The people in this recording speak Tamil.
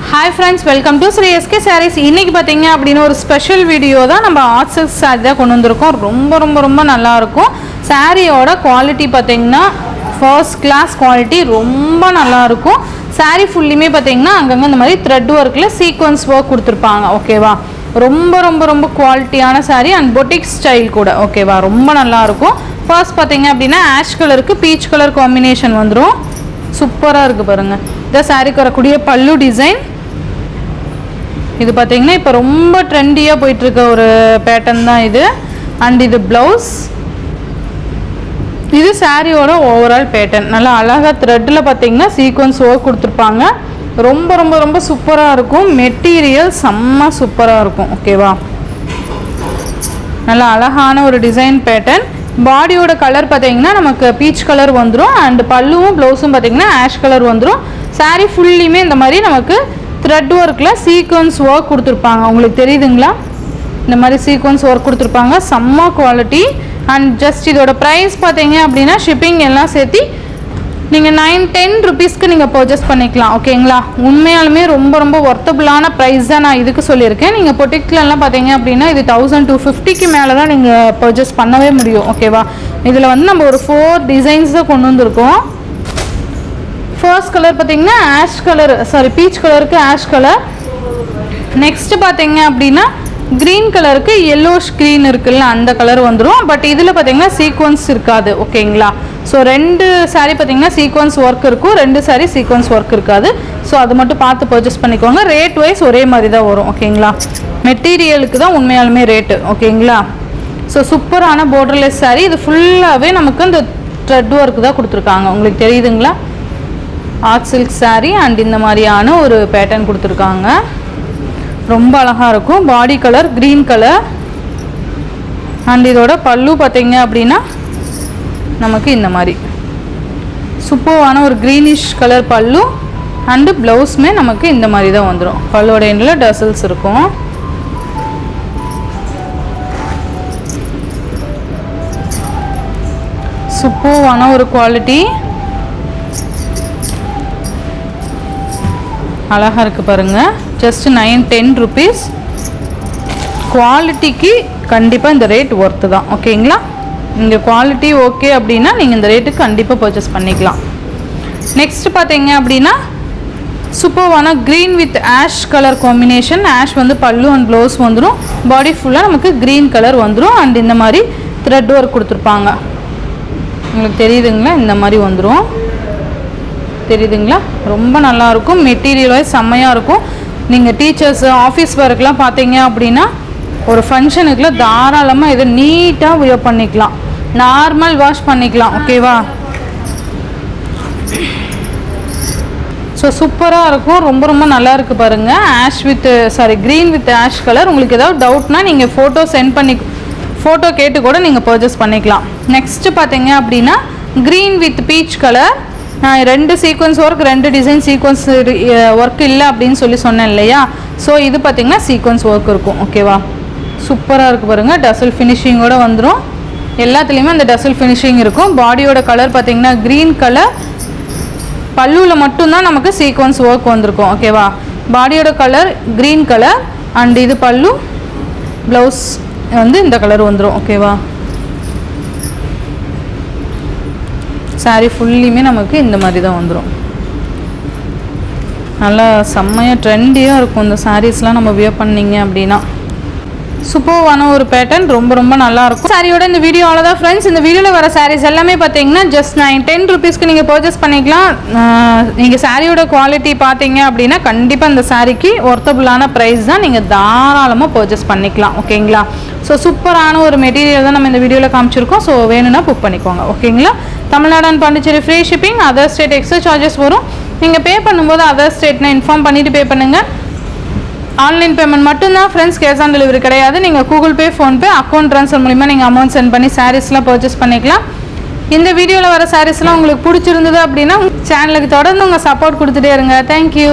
Hi friends, welcome to Sri SK Sarees. இன்னைக்கு பாத்தீங்க அப்படினா ஒரு ஸ்பெஷல் வீடியோ தான். நம்ம ஆர்ட் சில்க் saree தான் கொண்டு வந்திருக்கோம். ரொம்ப நல்லா இருக்கும். சாரியோட குவாலிட்டி பாத்தீங்கன்னா ஃபர்ஸ்ட் கிளாஸ் குவாலிட்டி, ரொம்ப நல்லா இருக்கும். saree ஃபுல்லிமே பாத்தீங்கன்னா அங்கங்க இந்த மாதிரி thread workல சீக்வென்ஸ் work கொடுத்திருப்பாங்க. ஓகேவா? ரொம்ப குவாலிட்டியான saree and boutique style கூட. ஓகேவா? ரொம்ப நல்லா இருக்கும். ஃபர்ஸ்ட் பாத்தீங்க அப்படினா ஆஷ் கலருக்கு பீச் கலர் காம்பினேஷன் வந்துரும். சூப்பரா இருக்கு பாருங்க. இந்த saree வரக்கூடிய பல்லு டிசைன் இது பாத்தீங்கன்னா இப்போ ரொம்ப ட்ரெண்டியா போயிட்டு இருக்க ஒரு பேட்டர்ன் தான் இது. அண்ட் இது ப்ளவுஸ், இது சாரியோட ஓவரால் பேட்டர்ன். நல்லா அழகா த்ரெட்ல பாத்தீங்கன்னா சீக்வென்ஸ் ஒர்க் கொடுத்துருப்பாங்க. ரொம்ப சூப்பரா இருக்கும். மெட்டீரியல் செம்ம சூப்பரா இருக்கும். ஓகேவா? நல்லா அழகான ஒரு டிசைன் பேட்டர்ன். பாடியோட கலர் பாத்தீங்கன்னா நமக்கு பீச் கலர் வந்துடும். அண்ட் பல்லுவும் ப்ளவுஸும் பாத்தீங்கன்னா ஆஷ் கலர் வந்துடும். சாரி ஃபுல்லியுமே இந்த மாதிரி நமக்கு த்ரெட் ஒர்க்ல சீக்வென்ஸ் ஒர்க் கொடுத்துருப்பாங்க. உங்களுக்கு தெரியுதுங்களா? இந்த மாதிரி சீக்வென்ஸ் ஒர்க் கொடுத்துருப்பாங்க. செம்ம குவாலிட்டி. அண்ட் ஜஸ்ட் இதோட ப்ரைஸ் பார்த்தீங்க அப்படின்னா ஷிப்பிங் எல்லாம் சேர்த்து நீங்கள் 9-10 ருபீஸ்க்கு நீங்கள் பர்ச்சேஸ் பண்ணிக்கலாம். ஓகேங்களா? உண்மையாலுமே ரொம்ப ஒர்த்தபுளான ப்ரைஸ் தான் நான் இதுக்கு சொல்லியிருக்கேன். நீங்கள் பொட்டிக்லலாம் பார்த்தீங்க அப்படின்னா இது 1250க்கு மேலே தான் நீங்கள் பர்ச்சேஸ் பண்ணவே முடியும். ஓகேவா? இதில் வந்து நம்ம ஒரு 4 டிசைன்ஸ் தான் கொண்டு வந்திருக்கோம். ஃபர்ஸ்ட் கலர் பார்த்தீங்கன்னா ஆஷ் கலர், பீச் கலருக்கு ஆஷ் கலர். நெக்ஸ்ட் பார்த்தீங்க அப்படின்னா க்ரீன் கலருக்கு எல்லோஷ் க்ரீன் இருக்குல்ல, அந்த கலர் வந்துடும். பட் இதில் பார்த்தீங்கன்னா சீக்வன்ஸ் இருக்காது. ஓகேங்களா? ஸோ 2 சாரீ பார்த்தீங்கன்னா சீக்வன்ஸ் ஒர்க் இருக்கும், 2 சாரீ சீக்வன்ஸ் ஒர்க் இருக்காது. ஸோ அது மட்டும் பார்த்து பர்ச்சேஸ் பண்ணிக்கோங்க. ரேட் வைஸ் ஒரே மாதிரி தான் வரும். ஓகேங்களா? மெட்டீரியலுக்கு தான் உண்மையாலுமே ரேட்டு. ஓகேங்களா? ஸோ சூப்பரான borderless சாரீ. இது ஃபுல்லாகவே நமக்கு இந்த த்ரெட் ஒர்க் தான் கொடுத்துருக்காங்க. உங்களுக்கு தெரியுதுங்களா? ஆர்ட் சில்க் saree அண்ட் இந்த மாதிரியான ஒரு பேட்டர்ன் கொடுத்துருக்காங்க. ரொம்ப அழகாக இருக்கும். பாடி கலர் க்ரீன் கலர். அண்ட் இதோட பல்லு பார்த்தீங்க அப்படின்னா நமக்கு இந்த மாதிரி சூப்பரான ஒரு க்ரீனிஷ் கலர் பல்லு. அண்டு ப்ளவுஸுமே நமக்கு இந்த மாதிரி தான் வந்துடும். பல்லோட எண்டில் டசல்ஸ் இருக்கும். சூப்பரான ஒரு குவாலிட்டி. அழகாக இருக்குது பாருங்கள். Just 9-10 rupees. குவாலிட்டிக்கு கண்டிப்பாக இந்த ரேட் ஒர்த்து தான். ஓகேங்களா? இந்த குவாலிட்டி ஓகே அப்படின்னா நீங்கள் இந்த ரேட்டுக்கு கண்டிப்பாக பர்ச்சேஸ் பண்ணிக்கலாம். நெக்ஸ்ட் பார்த்தீங்க அப்படின்னா சூப்பரான green with ash colour combination. Ash வந்து பல்லு அண்ட் ப்ளவுஸ் வந்துடும். பாடி ஃபுல்லாக நமக்கு க்ரீன் கலர் வந்துடும். அண்ட் இந்த மாதிரி த்ரெட் ஒர்க் கொடுத்துருப்பாங்க. உங்களுக்கு தெரியுதுங்களா? இந்த மாதிரி வந்துடும். தெரியுதுங்களா? ரொம்ப நல்லாயிருக்கும். மெட்டீரியல் வைஸ் செம்மையாக இருக்கும். நீங்கள் டீச்சர்ஸ் ஆஃபீஸ் ஒர்க்லாம் பார்த்தீங்க அப்படின்னா ஒரு ஃபங்க்ஷனுக்குலாம் தாராளமாக இதை நீட்டாக வியர் பண்ணிக்கலாம். நார்மல் வாஷ் பண்ணிக்கலாம். ஓகேவா? ஸோ சூப்பராக இருக்கும். ரொம்ப நல்லா இருக்குது பாருங்கள். Ash with green with ash colour. உங்களுக்கு ஏதாவது டவுட்னா நீங்கள் ஃபோட்டோ சென்ட் பண்ணி ஃபோட்டோ கேட்டு கூட நீங்கள் பர்ச்சேஸ் பண்ணிக்கலாம். நெக்ஸ்ட்டு பார்த்தீங்க அப்படின்னா green with peach colour. 2 sequence work, 2 design sequence work இல்லை அப்படின்னு சொன்னேன் இல்லையா? ஸோ இது பார்த்தீங்கன்னா சீக்வன்ஸ் ஒர்க் இருக்கும். ஓகேவா? சூப்பராக இருக்குது பாருங்கள். டசல் ஃபினிஷிங்கோடு வந்துடும். எல்லாத்துலேயுமே அந்த டசல் ஃபினிஷிங் இருக்கும். பாடியோட கலர் பார்த்தீங்கன்னா க்ரீன் கலர். பல்லுவில் மட்டும்தான் நமக்கு சீக்வன்ஸ் ஒர்க் வந்திருக்கும். ஓகேவா? பாடியோட கலர் க்ரீன் கலர். அண்ட் இது பல்லு, ப்ளவுஸ் வந்து இந்த கலர் வந்துடும். ஓகேவா? சாரீ ஃபுல்லியுமே நமக்கு இந்த மாதிரி தான் வந்துடும். நல்லா செம்மையாக ட்ரெண்டியாக இருக்கும் இந்த சாரீஸ்லாம் நம்ம வியர் பண்ணிங்க அப்படின்னா. சூப்பரான ஒரு பேட்டர்ன். ரொம்ப நல்லாயிருக்கும். சாரியோட இந்த வீடியோ அவ்வளோதான் ஃப்ரெண்ட்ஸ். இந்த வீடியோவில் வர சாரீஸ் எல்லாமே பார்த்தீங்கன்னா ஜஸ்ட் 9-10 ருபீஸ்க்கு நீங்கள் பர்ச்சேஸ் பண்ணிக்கலாம். நீங்கள் சாரியோட குவாலிட்டி பார்த்தீங்க அப்படின்னா கண்டிப்பாக இந்த சாரிக்கு ஒர்த்தபுளான ப்ரைஸ் தான். நீங்கள் தாராளமாக பர்ச்சேஸ் பண்ணிக்கலாம். ஓகேங்களா? ஸோ சூப்பரான ஒரு மெட்டீரியல் தான் நம்ம இந்த வீடியோவில் காமிச்சிருக்கோம். ஸோ வேணும்னா புக் பண்ணிக்கோங்க. ஓகேங்களா? Tamil Nadu and Pondicherry free shipping. Other state extra charges வரும். நீங்கள் பே பண்ணும்போது அதர் ஸ்டேட்னா இன்ஃபார்ம் பண்ணிவிட்டு பே பண்ணுங்கள். ஆன்லைன் பேமெண்ட் மட்டும்தான் ஃப்ரெண்ட்ஸ். கேஷ் ஆன் டெலிவரி கிடையாது. நீங்கள் Google Pay, PhonePe, account transfer மூலிமா நீங்கள் அமௌண்ட் சென்ட் பண்ணி சாரீஸ்லாம் பர்ச்சேஸ் பண்ணிக்கலாம். இந்த வீடியோவில் வர சாரீஸ்லாம் உங்களுக்கு பிடிச்சிருந்தது அப்படின்னா சேனலுக்கு தொடர்ந்து உங்கள் சப்போர்ட் கொடுத்துட்டே இருங்க. தேங்க்யூ.